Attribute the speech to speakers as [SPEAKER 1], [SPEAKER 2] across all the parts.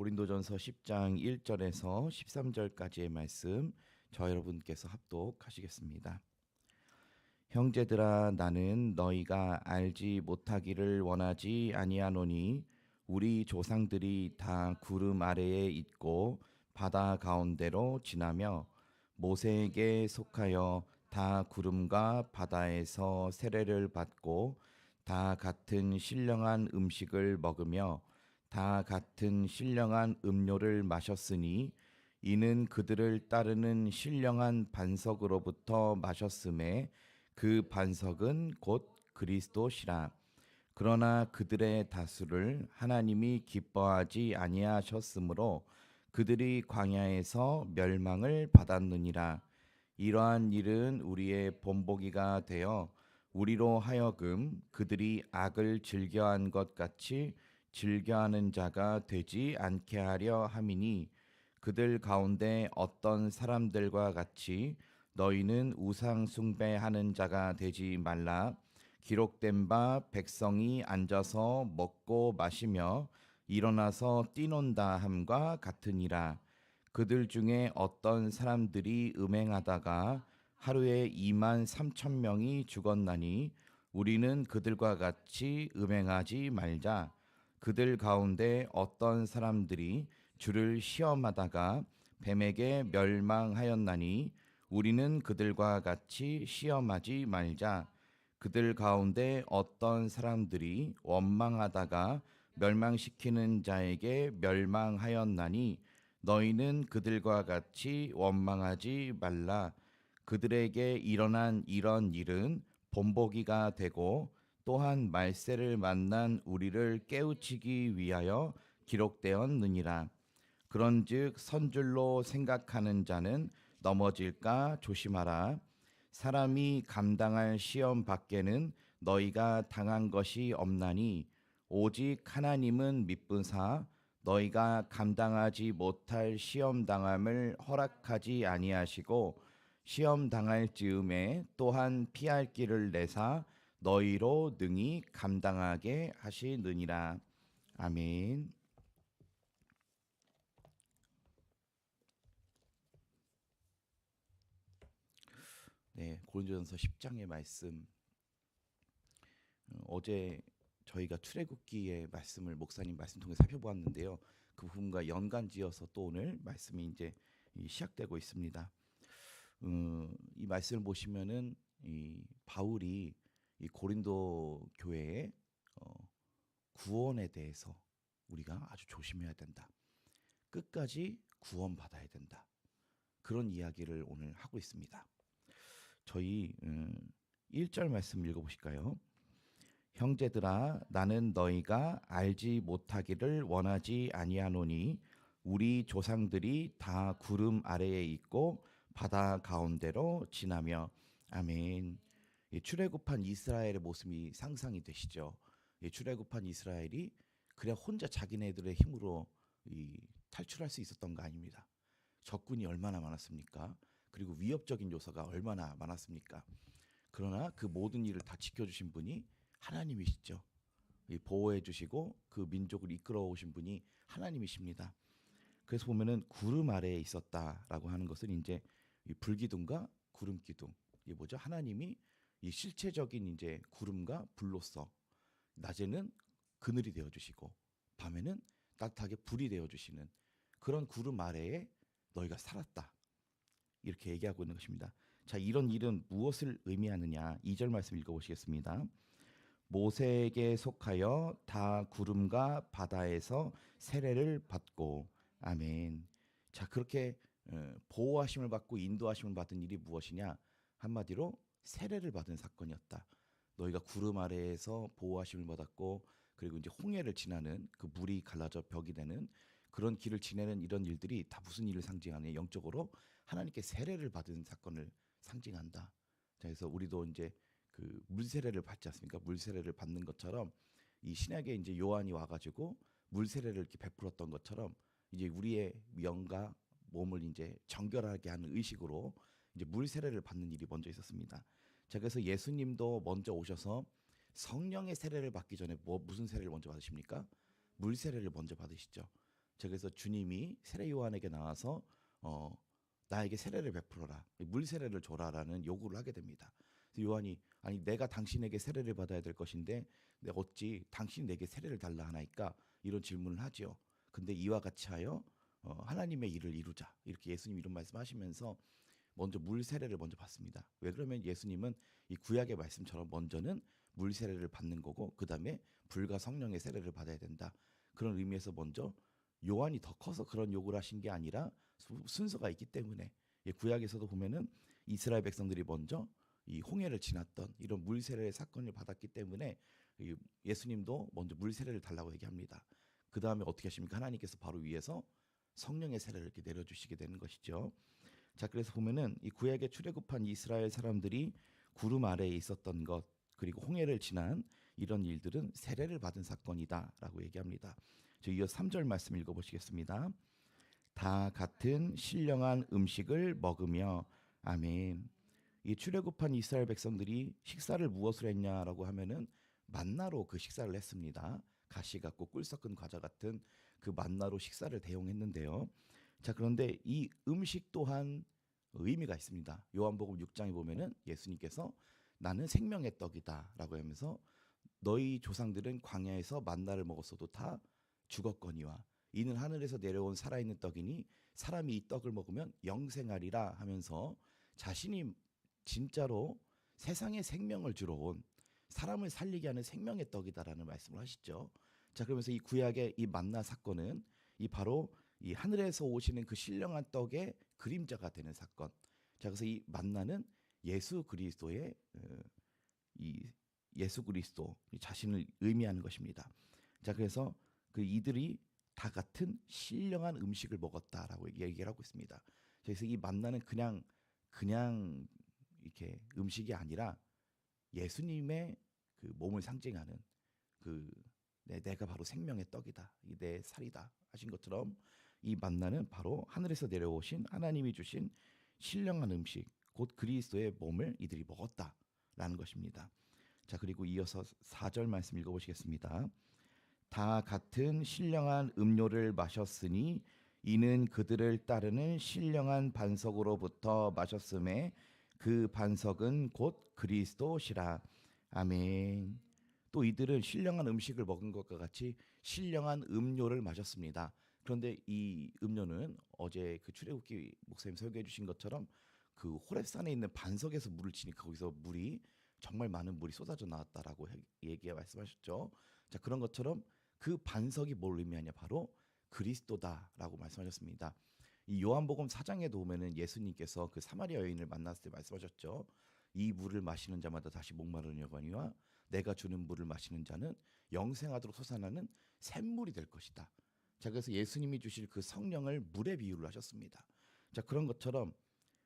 [SPEAKER 1] 고린도전서 10장 1절에서 13절까지의 말씀 저 여러분께서 합독하시겠습니다. 형제들아, 나는 너희가 알지 못하기를 원하지 아니하노니 우리 조상들이 다 구름 아래에 있고 바다 가운데로 지나며 모세에게 속하여 다 구름과 바다에서 세례를 받고 다 같은 신령한 음식을 먹으며 다 같은 신령한 음료를 마셨으니 이는 그들을 따르는 신령한 반석으로부터 마셨음에 그 반석은 곧 그리스도시라. 그러나 그들의 다수를 하나님이 기뻐하지 아니하셨으므로 그들이 광야에서 멸망을 받았느니라. 이러한 일은 우리의 본보기가 되어 우리로 하여금 그들이 악을 즐겨한 것 같이 즐겨하는 자가 되지 않게 하려 함이니, 그들 가운데 어떤 사람들과 같이 너희는 우상 숭배하는 자가 되지 말라. 기록된 바 백성이 앉아서 먹고 마시며 일어나서 뛰논다 함과 같으니라. 그들 중에 어떤 사람들이 음행하다가 하루에 2만 3천 명이 죽었나니 우리는 그들과 같이 음행하지 말자. 그들 가운데 어떤 사람들이 주를 시험하다가 뱀에게 멸망하였나니 우리는 그들과 같이 시험하지 말자. 그들 가운데 어떤 사람들이 원망하다가 멸망시키는 자에게 멸망하였나니 너희는 그들과 같이 원망하지 말라. 그들에게 일어난 이런 일은 본보기가 되고 또한 말세를 만난 우리를 깨우치기 위하여 기록되었느니라. 그런즉 선줄로 생각하는 자는 넘어질까 조심하라. 사람이 감당할 시험 밖에는 너희가 당한 것이 없나니 오직 하나님은 미쁘사 너희가 감당하지 못할 시험 당함을 허락하지 아니하시고 시험 당할 즈음에 또한 피할 길을 내사 너희로 능히 감당하게 하시느니라. 아멘. 네, 고린도전서 10장의 말씀. 어제 저희가 출애굽기의 말씀을 목사님 말씀 통해 살펴보았는데요. 그 부분과 연관지어서 또 오늘 말씀이 이제 시작되고 있습니다. 이 말씀을 보시면은 이 바울이 이 고린도 교회의 구원에 대해서 우리가 아주 조심해야 된다. 끝까지 구원받아야 된다. 그런 이야기를 오늘 하고 있습니다. 저희 1절 말씀 읽어보실까요? 형제들아, 나는 너희가 알지 못하기를 원하지 아니하노니 우리 조상들이 다 구름 아래에 있고 바다 가운데로 지나며. 아멘. 출애굽한 이스라엘의 모습이 상상이 되시죠? 출애굽한 이스라엘이 그냥 혼자 자기네들의 힘으로 탈출할 수 있었던 거 아닙니다. 적군이 얼마나 많았습니까? 그리고 위협적인 요소가 얼마나 많았습니까? 그러나 그 모든 일을 다 지켜주신 분이 하나님이시죠. 보호해 주시고 그 민족을 이끌어 오신 분이 하나님이십니다. 그래서 보면은 구름 아래에 있었다라고 하는 것은 이제 이 불기둥과 구름 기둥, 이게 뭐죠? 하나님이 이 실체적인 이제 구름과 불로서 낮에는 그늘이 되어 주시고 밤에는 따뜻하게 불이 되어 주시는 그런 구름 아래에 너희가 살았다. 이렇게 얘기하고 있는 것입니다. 자, 이런 일은 무엇을 의미하느냐? 2절 말씀 읽어보시겠습니다. 모세에게 속하여 다 구름과 바다에서 세례를 받고. 아멘. 자, 그렇게 보호하심을 받고 인도하심을 받은 일이 무엇이냐? 한마디로 세례를 받은 사건이었다. 너희가 구름 아래에서 보호하심을 받았고, 그리고 이제 홍해를 지나는 그 물이 갈라져 벽이 되는 그런 길을 지내는 이런 일들이 다 무슨 일을 상징하냐? 영적으로 하나님께 세례를 받은 사건을 상징한다. 자, 그래서 우리도 이제 그 물세례를 받지 않습니까? 물세례를 받는 것처럼 이 신약에 이제 요한이 와가지고 물세례를 이렇게 베풀었던 것처럼 이제 우리의 영과 몸을 이제 정결하게 하는 의식으로 이제 물세례를 받는 일이 먼저 있었습니다. 자, 그래서 예수님도 먼저 오셔서 성령의 세례를 받기 전에 무슨 세례를 먼저 받으십니까? 물세례를 먼저 받으시죠. 자, 그래서 주님이 세례 요한에게 나와서 나에게 세례를 베풀어라, 물 세례를 줘라라는 요구를 하게 됩니다. 그래서 요한이 아니 내가 당신에게 세례를 받아야 될 것인데 내가 어찌 당신이 내게 세례를 달라 하나이까 이런 질문을 하지요. 근데 이와 같이 하여 하나님의 일을 이루자 이렇게 예수님 이런 말씀하시면서 먼저 물 세례를 먼저 받습니다. 왜 그러면 예수님은 이 구약의 말씀처럼 먼저는 물 세례를 받는 거고 그 다음에 불과 성령의 세례를 받아야 된다. 그런 의미에서 먼저 요한이 더 커서 그런 요구를 하신 게 아니라 순서가 있기 때문에 구약에서도 보면은 이스라엘 백성들이 먼저 이 홍해를 지났던 이런 물 세례의 사건을 받았기 때문에 예수님도 먼저 물 세례를 달라고 얘기합니다. 그 다음에 어떻게 하십니까? 하나님께서 바로 위에서 성령의 세례를 이렇게 내려주시게 되는 것이죠. 자, 그래서 보면은 이 구약에 출애굽한 이스라엘 사람들이 구름 아래에 있었던 것 그리고 홍해를 지난 이런 일들은 세례를 받은 사건이다라고 얘기합니다. 저 이어 3절 말씀 읽어보시겠습니다. 다 같은 신령한 음식을 먹으며 아멘. 이 출애굽한 이스라엘 백성들이 식사를 무엇을 했냐라고 하면은 만나로 그 식사를 했습니다. 가시 같고 꿀 섞은 과자 같은 그 만나로 식사를 대용했는데요. 자, 그런데 이 음식 또한 의미가 있습니다. 요한복음 6장에 보면은 예수님께서 나는 생명의 떡이다라고 하면서 너희 조상들은 광야에서 만나를 먹었어도 다 죽었거니와 이는 하늘에서 내려온 살아있는 떡이니 사람이 이 떡을 먹으면 영생하리라 하면서 자신이 진짜로 세상에 생명을 주러 온 사람을 살리게 하는 생명의 떡이다라는 말씀을 하시죠. 자, 그러면서 이 구약의 이 만나 사건은 이 바로 이 하늘에서 오시는 그 신령한 떡의 그림자가 되는 사건. 자, 그래서 이 만나는 예수 그리스도의 이 예수 그리스도 자신을 의미하는 것입니다. 자, 그래서 그 이들이 다 같은 신령한 음식을 먹었다라고 얘기를 하고 있습니다. 그래서 이 만나는 그냥 이렇게 음식이 아니라 예수님의 그 몸을 상징하는 그 내가 바로 생명의 떡이다, 이 내 살이다 하신 것처럼 이 만나는 바로 하늘에서 내려오신 하나님이 주신 신령한 음식, 곧 그리스도의 몸을 이들이 먹었다라는 것입니다. 자, 그리고 이어서 4절 말씀 읽어보시겠습니다. 다 같은 신령한 음료를 마셨으니 이는 그들을 따르는 신령한 반석으로부터 마셨음에 그 반석은 곧 그리스도시라. 아멘. 또 이들은 신령한 음식을 먹은 것과 같이 신령한 음료를 마셨습니다. 그런데 이 음료는 어제 그 출애굽기 목사님 설교해 주신 것처럼 그 호렙산에 있는 반석에서 물을 치니까 거기서 물이 정말 많은 물이 쏟아져 나왔다라고 얘기해 말씀하셨죠. 자, 그런 것처럼 그 반석이 뭘 의미하냐 바로 그리스도다라고 말씀하셨습니다. 이 요한복음 4장에도 보면은 예수님께서 그 사마리아 여인을 만났을 때 말씀하셨죠. 이 물을 마시는 자마다 다시 목마르려거니와 내가 주는 물을 마시는 자는 영생하도록 솟아나는 샘물이 될 것이다. 자, 그래서 예수님이 주실 그 성령을 물에 비유를 하셨습니다. 자, 그런 것처럼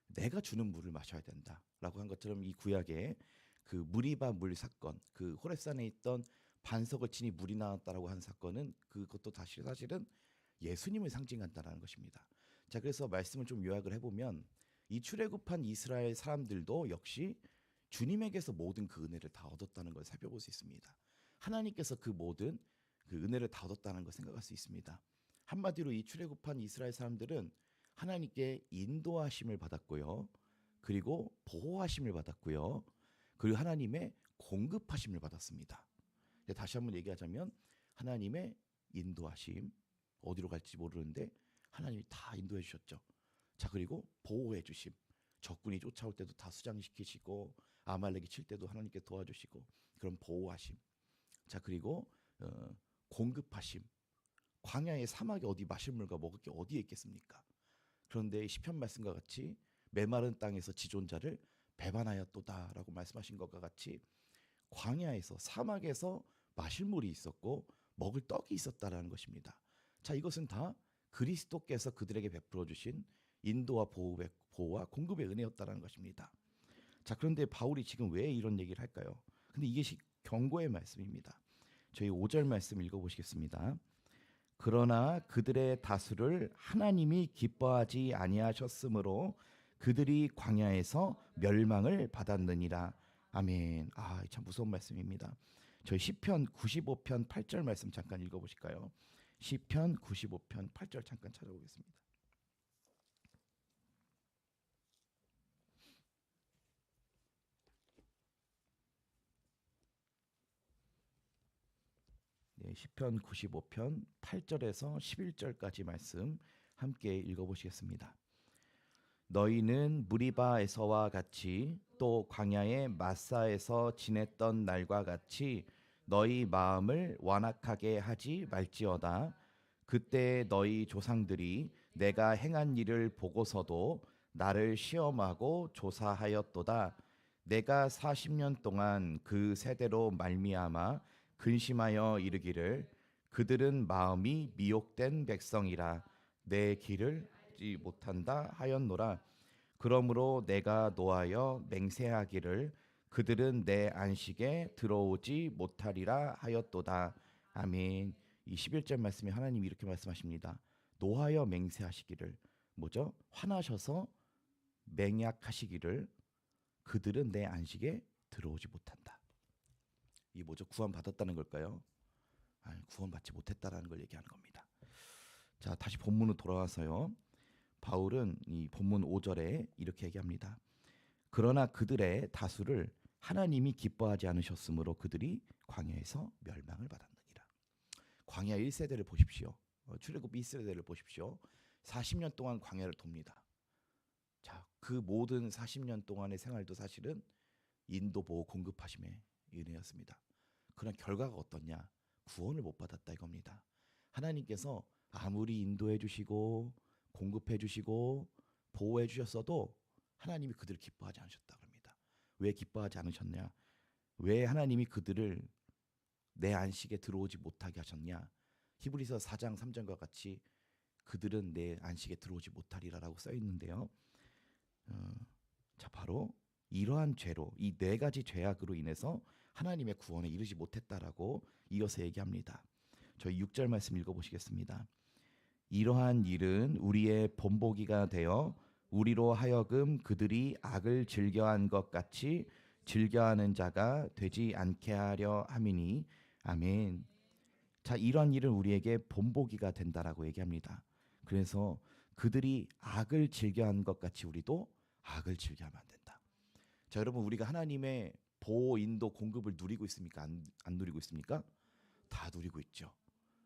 [SPEAKER 1] 내가 주는 물을 마셔야 된다라고 한 것처럼 이 구약에 그 무리바 물 사건, 그 호렙산에 있던 반석을 치니 물이 나왔다라고 한 사건은 그것도 다시 사실은 예수님을 상징한다라는 것입니다. 자, 그래서 말씀을 좀 요약을 해보면 이 출애굽한 이스라엘 사람들도 역시 주님에게서 모든 그 은혜를 다 얻었다는 걸 살펴볼 수 있습니다. 하나님께서 그 모든 그 은혜를 다 얻었다는 걸 생각할 수 있습니다. 한마디로 이 출애굽한 이스라엘 사람들은 하나님께 인도하심을 받았고요. 그리고 보호하심을 받았고요. 그리고 하나님의 공급하심을 받았습니다. 다시 한번 얘기하자면 하나님의 인도하심, 어디로 갈지 모르는데 하나님이 다 인도해 주셨죠. 자, 그리고 보호해 주심, 적군이 쫓아올 때도 다 수장시키시고 아말렉이 칠 때도 하나님께 도와주시고 그런 보호하심. 자, 그리고 공급하심. 광야의 사막에 어디 마실 물과 먹을 게 어디에 있겠습니까? 그런데 시편 말씀과 같이 메마른 땅에서 지존자를 배반하였도다라고 말씀하신 것과 같이 광야에서 사막에서 마실 물이 있었고 먹을 떡이 있었다라는 것입니다. 자, 이것은 다 그리스도께서 그들에게 베풀어 주신 인도와 보호와 공급의 은혜였다라는 것입니다. 자, 그런데 바울이 지금 왜 이런 얘기를 할까요? 근데 이게 경고의 말씀입니다. 저희 5절 말씀 읽어보시겠습니다. 그러나 그들의 다수를 하나님이 기뻐하지 아니하셨으므로 그들이 광야에서 멸망을 받았느니라. 아멘. 참 무서운 말씀입니다. 저희 시편 95편 8절 말씀 잠깐 읽어보실까요? 시편 95편 8절 잠깐 찾아보겠습니다. 네, 시편 95편 8절에서 11절까지 말씀 함께 읽어보시겠습니다. 너희는 무리바에서와 같이 또 광야의 마사에서 지냈던 날과 같이 너희 마음을 완악하게 하지 말지어다. 그때 너희 조상들이 내가 행한 일을 보고서도 나를 시험하고 조사하였도다. 내가 40년 동안 그 세대로 말미암아 근심하여 이르기를 그들은 마음이 미혹된 백성이라 내 길을 알지 못한다 하였노라. 그러므로 내가 노하여 맹세하기를 그들은 내 안식에 들어오지 못하리라 하였도다. 아멘. 이 11절 말씀에 하나님이 이렇게 말씀하십니다. 노하여 맹세하시기를, 뭐죠? 화나셔서 맹약하시기를 그들은 내 안식에 들어오지 못한다. 이 뭐죠? 구원받았다는 걸까요? 아니, 구원받지 못했다라는 걸 얘기하는 겁니다. 자, 다시 본문으로 돌아와서요. 바울은 이 본문 5절에 이렇게 얘기합니다. 그러나 그들의 다수를 하나님이 기뻐하지 않으셨으므로 그들이 광야에서 멸망을 받았느니라. 광야 1세대를 보십시오. 출애굽 2세대를 보십시오. 40년 동안 광야를 돕니다. 자, 그 모든 40년 동안의 생활도 사실은 인도 보호 공급하심의 은혜였습니다. 그런 결과가 어떻냐? 구원을 못 받았다 이겁니다. 하나님께서 아무리 인도해 주시고 공급해 주시고 보호해 주셨어도 하나님이 그들을 기뻐하지 않으셨다 그럽니다. 왜 기뻐하지 않으셨냐? 왜 하나님이 그들을 내 안식에 들어오지 못하게 하셨냐? 히브리서 4장 3절과 같이 그들은 내 안식에 들어오지 못하리라라고 써 있는데요. 자, 바로 이러한 죄로, 이 네 가지 죄악으로 인해서 하나님의 구원에 이르지 못했다라고 이어서 얘기합니다. 저희 6절 말씀 읽어보시겠습니다. 이러한 일은 우리의 본보기가 되어 우리로 하여금 그들이 악을 즐겨한 것 같이 즐겨하는 자가 되지 않게 하려 함이니 아멘. 자, 이러한 일은 우리에게 본보기가 된다라고 얘기합니다. 그래서 그들이 악을 즐겨한 것 같이 우리도 악을 즐겨하면 안 된다. 자, 여러분, 우리가 하나님의 보호, 인도, 공급을 누리고 있습니까? 안 누리고 있습니까? 다 누리고 있죠.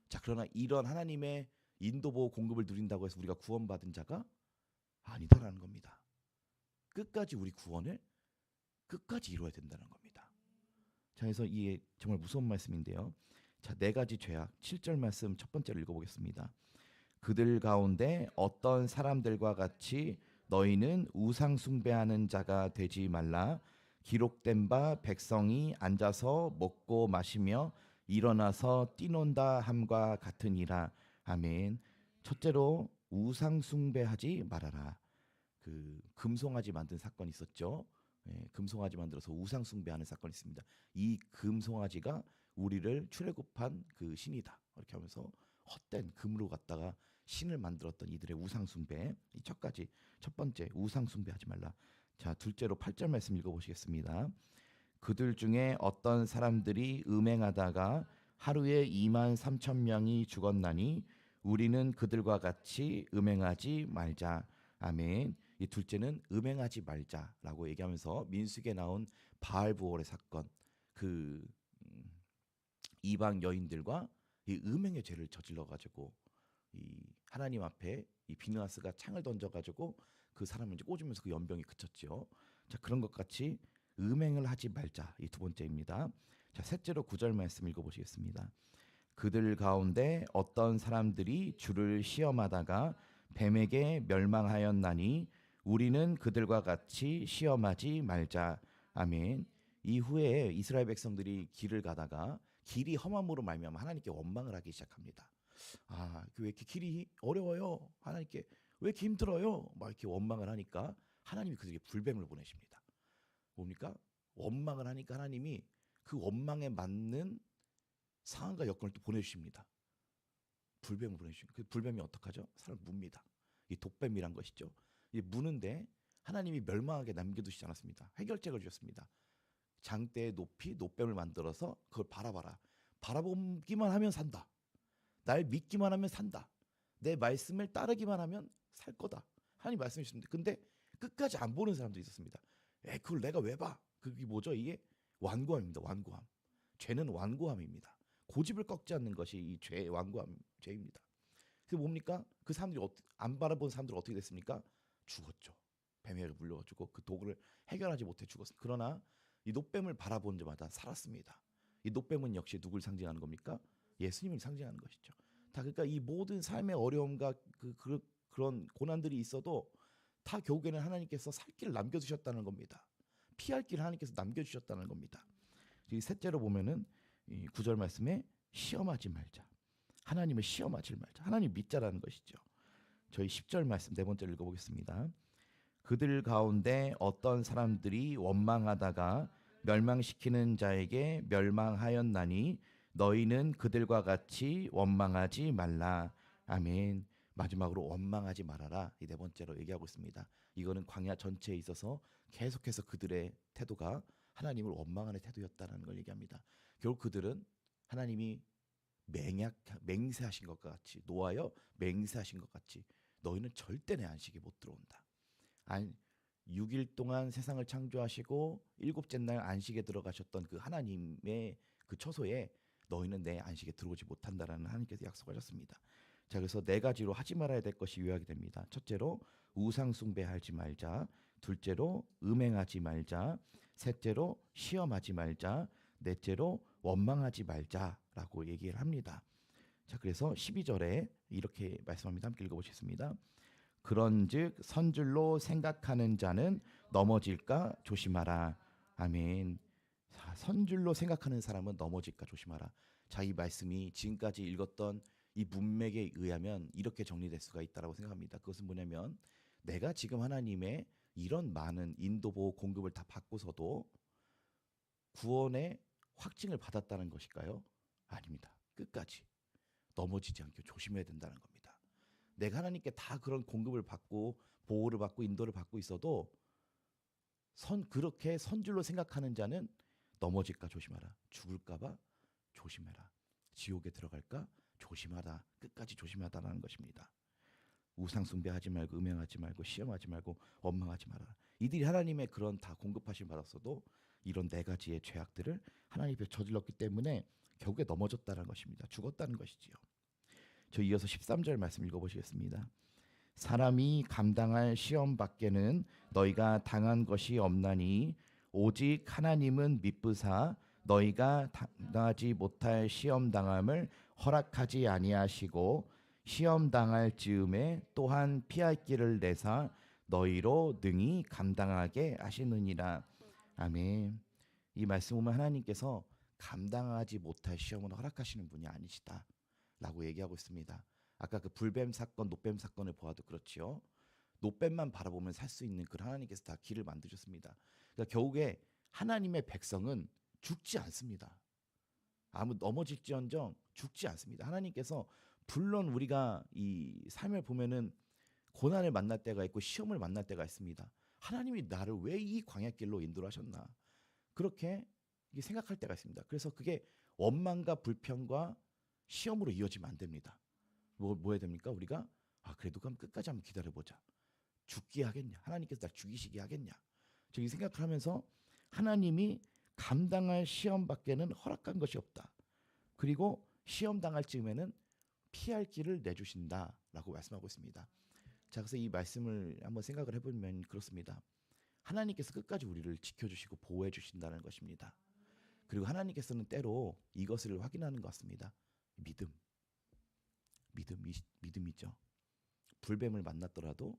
[SPEAKER 1] 자, 그러나 이런 하나님의 인도, 보호, 공급을 누린다고 해서 우리가 구원받은 자가 아니다라는 겁니다. 끝까지 우리 구원을 끝까지 이루어야 된다는 겁니다. 자, 그래서 이게 정말 무서운 말씀인데요. 자, 네 가지 죄악 7절 말씀 첫 번째로 읽어보겠습니다. 그들 가운데 어떤 사람들과 같이 너희는 우상 숭배하는 자가 되지 말라. 기록된 바 백성이 앉아서 먹고 마시며 일어나서 뛰논다 함과 같으니라. 아멘. 첫째로 우상 숭배하지 말아라. 그 금송아지 만든 사건이 있었죠. 예, 금송아지 만들어서 우상 숭배하는 사건이 있습니다. 이 금송아지가 우리를 출애굽한 그 신이다. 이렇게 하면서 헛된 금으로 갖다가 신을 만들었던 이들의 우상 숭배. 이 첫 번째 우상 숭배하지 말라. 자, 둘째로 8절 말씀 읽어보시겠습니다. 그들 중에 어떤 사람들이 음행하다가 하루에 2만 3천 명이 죽었나니 우리는 그들과 같이 음행하지 말자. 아멘. 이 둘째는 음행하지 말자라고 얘기하면서 민수기에 나온 바알부올의 사건, 그 이방 여인들과 이 음행의 죄를 저질러 가지고 이 하나님 앞에 이 비느하스가 창을 던져 가지고 그 사람을 이제 꽂으면서 그 연병이 그쳤죠. 자, 그런 것 같이 음행을 하지 말자. 이 두 번째입니다. 자, 셋째로 9절 말씀 읽어보시겠습니다. 그들 가운데 어떤 사람들이 주를 시험하다가 뱀에게 멸망하였나니 우리는 그들과 같이 시험하지 말자. 아멘. 이후에 이스라엘 백성들이 길을 가다가 길이 험함으로 말미암아 하나님께 원망을 하기 시작합니다. 아, 왜 이렇게 길이 어려워요? 하나님께 왜 이렇게 힘들어요? 막 이렇게 원망을 하니까 하나님이 그들에게 불뱀을 보내십니다. 뭡니까? 원망을 하니까 하나님이 그 원망에 맞는 상황과 여건을 또 보내주십니다. 불뱀을 보내주십니다. 그 불뱀이 어떡하죠? 사람을 뭅니다. 이 독뱀이란 것이죠. 이 무는데 하나님이 멸망하게 남겨두시지 않았습니다. 해결책을 주셨습니다. 장대에 높이 노뱀을 만들어서 그걸 바라봐라. 바라보기만 하면 산다. 날 믿기만 하면 산다. 내 말씀을 따르기만 하면 살 거다. 하나님 말씀해 주셨는데 근데 끝까지 안 보는 사람도 있었습니다. 그걸 내가 왜 봐? 그게 뭐죠? 이게 완고함입니다. 완고함. 죄는 완고함입니다. 고집을 꺾지 않는 것이 이 죄의 완고함, 죄입니다. 그래서 뭡니까? 그 사람들이 안 바라본 사람들은 어떻게 됐습니까? 죽었죠. 뱀에게 물려가지고 그 독을 해결하지 못해 죽었습니다. 그러나 이 노뱀을 바라본 자마다 살았습니다. 이 노뱀은 역시 누굴 상징하는 겁니까? 예수님을 상징하는 것이죠. 다 그러니까 이 모든 삶의 어려움과 그런 고난들이 있어도 다 결국에는 하나님께서 살 길을 남겨주셨다는 겁니다. 피할 길을 하나님께서 남겨주셨다는 겁니다. 이 셋째로 보면은 이 9절 말씀에 시험하지 말자. 하나님을 시험하지 말자. 하나님 믿자라는 것이죠. 저희 10절 말씀 네 번째로 읽어보겠습니다. 그들 가운데 어떤 사람들이 원망하다가 멸망시키는 자에게 멸망하였나니 너희는 그들과 같이 원망하지 말라. 아멘. 마지막으로 원망하지 말아라. 이 네 번째로 얘기하고 있습니다. 이거는 광야 전체에 있어서 계속해서 그들의 태도가 하나님을 원망하는 태도였다는 걸 얘기합니다. 결국 그들은 하나님이 맹세하신 것과 같이 노하여 맹세하신 것 같이 너희는 절대 내 안식에 못 들어온다. 6일 동안 세상을 창조하시고 일곱째 날 안식에 들어가셨던 그 하나님의 그 처소에 너희는 내 안식에 들어오지 못한다라는 하나님께서 약속하셨습니다. 자, 그래서 네 가지로 하지 말아야 될 것이 요약이 됩니다. 첫째로 우상 숭배하지 말자. 둘째로 음행하지 말자. 셋째로 시험하지 말자. 넷째로 원망하지 말자라고 얘기를 합니다. 자, 그래서 12절에 이렇게 말씀합니다. 함께 읽어보시겠습니다. 그런즉 선줄로 생각하는 자는 넘어질까 조심하라. 아멘. 자, 선줄로 생각하는 사람은 넘어질까 조심하라. 자, 이 말씀이 지금까지 읽었던 이 문맥에 의하면 이렇게 정리될 수가 있다고 생각합니다. 그것은 뭐냐면 내가 지금 하나님의 이런 많은 인도보호 공급을 다 받고서도 구원의 확증을 받았다는 것일까요? 아닙니다. 끝까지 넘어지지 않게 조심해야 된다는 겁니다. 내가 하나님께 다 그런 공급을 받고 보호를 받고 인도를 받고 있어도 그렇게 선줄로 생각하는 자는 넘어질까 조심하라. 죽을까봐 조심해라. 지옥에 들어갈까 조심하라. 끝까지 조심하다라는 것입니다. 우상 숭배하지 말고 음행하지 말고 시험하지 말고 원망하지 말아라. 이들이 하나님의 그런 다 공급하심 받았어도 이런 네 가지의 죄악들을 하나님 앞에 저질렀기 때문에 결국에 넘어졌다는 것입니다. 죽었다는 것이지요. 저 이어서 13절 말씀 읽어보시겠습니다. 사람이 감당할 시험 밖에는 너희가 당한 것이 없나니 오직 하나님은 미쁘사 너희가 당하지 못할 시험 당함을 허락하지 아니하시고 시험 당할 즈음에 또한 피할 길을 내사 너희로 능히 감당하게 하시느니라. 아멘. 이 말씀 보면 하나님께서 감당하지 못할 시험을 허락하시는 분이 아니시다 라고 얘기하고 있습니다. 아까 그 불뱀 사건, 노뱀 사건을 보아도 그렇지요. 노뱀만 바라보면 살 수 있는 그 하나님께서 다 길을 만드셨습니다. 그러니까 결국에 하나님의 백성은 죽지 않습니다. 아무 넘어질지언정 죽지 않습니다. 하나님께서 물론 우리가 이 삶을 보면은 고난을 만날 때가 있고 시험을 만날 때가 있습니다. 하나님이 나를 왜 이 광야길로 인도하셨나? 그렇게 생각할 때가 있습니다. 그래서 그게 원망과 불평과 시험으로 이어지면 안 됩니다. 뭐 해야 됩니까? 우리가 그래도 그럼 끝까지 한번 기다려보자. 죽게 하겠냐? 하나님께서 날 죽이시게 하겠냐? 저기 생각을 하면서 하나님이 감당할 시험 밖에는 허락한 것이 없다. 그리고 시험 당할 즈음에는 피할 길을 내주신다라고 말씀하고 있습니다. 자, 그래서 이 말씀을 한번 생각을 해보면 그렇습니다. 하나님께서 끝까지 우리를 지켜주시고 보호해 주신다는 것입니다. 그리고 하나님께서는 때로 이것을 확인하는 것 같습니다. 믿음이죠. 불뱀을 만났더라도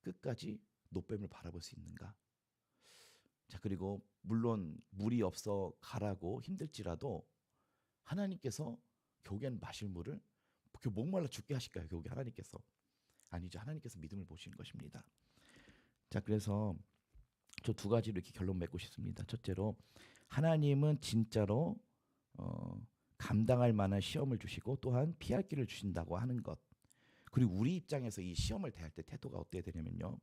[SPEAKER 1] 끝까지 노뱀을 바라볼 수 있는가? 자, 그리고 물론 물이 없어 가라고 힘들지라도 하나님께서 결국엔 마실 물을 목말라 죽게 하실까요? 결국에 하나님께서 아니죠. 하나님께서 믿음을 보시는 것입니다. 자, 그래서 저 두 가지로 이렇게 결론 맺고 싶습니다. 첫째로 하나님은 진짜로 감당할 만한 시험을 주시고 또한 피할 길을 주신다고 하는 것. 그리고 우리 입장에서 이 시험을 대할 때 태도가 어때야 되냐면요.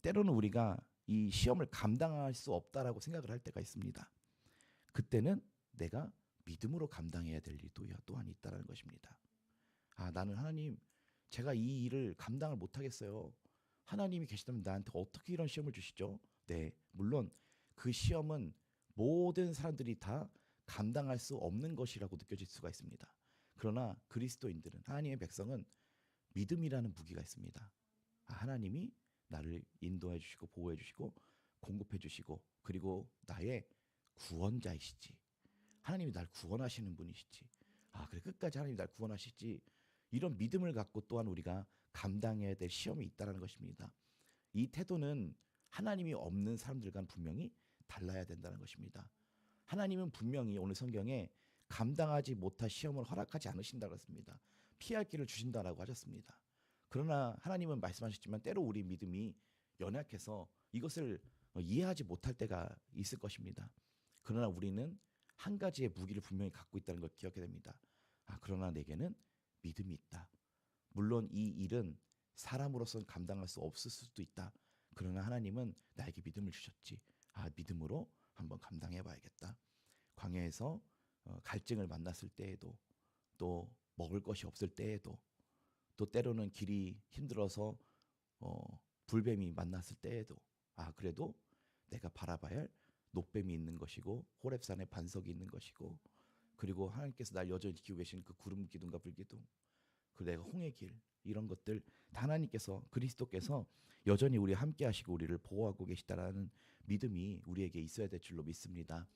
[SPEAKER 1] 때로는 우리가 이 시험을 감당할 수 없다라고 생각을 할 때가 있습니다. 그때는 내가 믿음으로 감당해야 될 일이 또한 있다는 것입니다. 아, 나는 하나님, 제가 이 일을 감당을 못하겠어요. 하나님이 계시다면 나한테 어떻게 이런 시험을 주시죠? 네, 물론 그 시험은 모든 사람들이 다 감당할 수 없는 것이라고 느껴질 수가 있습니다. 그러나 그리스도인들은, 하나님의 백성은 믿음이라는 무기가 있습니다. 아, 하나님이 나를 인도해 주시고 보호해 주시고 공급해 주시고 그리고 나의 구원자이시지. 하나님이 날 구원하시는 분이시지. 아, 그래 끝까지 하나님이 날 구원하시지. 이런 믿음을 갖고 또한 우리가 감당해야 될 시험이 있다는 것입니다. 이 태도는 하나님이 없는 사람들과는 분명히 달라야 된다는 것입니다. 하나님은 분명히 오늘 성경에 감당하지 못할 시험을 허락하지 않으신다고 했습니다. 피할 길을 주신다라고 하셨습니다. 그러나 하나님은 말씀하셨지만 때로 우리 믿음이 연약해서 이것을 이해하지 못할 때가 있을 것입니다. 그러나 우리는 한 가지의 무기를 분명히 갖고 있다는 걸 기억해야 됩니다. 아, 그러나 내게는 믿음이 있다. 물론 이 일은 사람으로서는 감당할 수 없을 수도 있다. 그러나 하나님은 나에게 믿음을 주셨지. 아, 믿음으로 한번 감당해 봐야겠다. 광야에서 갈증을 만났을 때에도, 또 먹을 것이 없을 때에도, 또 때로는 길이 힘들어서 불뱀이 만났을 때에도, 아, 그래도 내가 바라봐야 할 녹뱀이 있는 것이고 호렙산에 반석이 있는 것이고, 그리고 하나님께서 날 여전히 지키고 계신 그 구름 기둥과 불 기둥, 그 내가 홍해 길, 이런 것들 다 하나님께서, 그리스도께서 여전히 우리 함께 하시고 우리를 보호하고 계시다라는 믿음이 우리에게 있어야 될 줄로 믿습니다.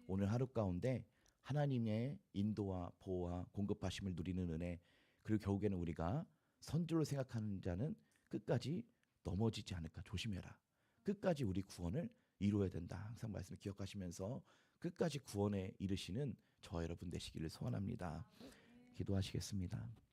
[SPEAKER 1] 오늘 하루 가운데 하나님의 인도와 보호와 공급하심을 누리는 은혜, 그리고 결국에는 우리가 선줄로 생각하는 자는 끝까지 넘어지지 않을까 조심해라. 끝까지 우리 구원을 이루어야 된다. 항상 말씀을 기억하시면서 끝까지 구원에 이르시는 저와 여러분 되시기를 소원합니다. 기도하시겠습니다.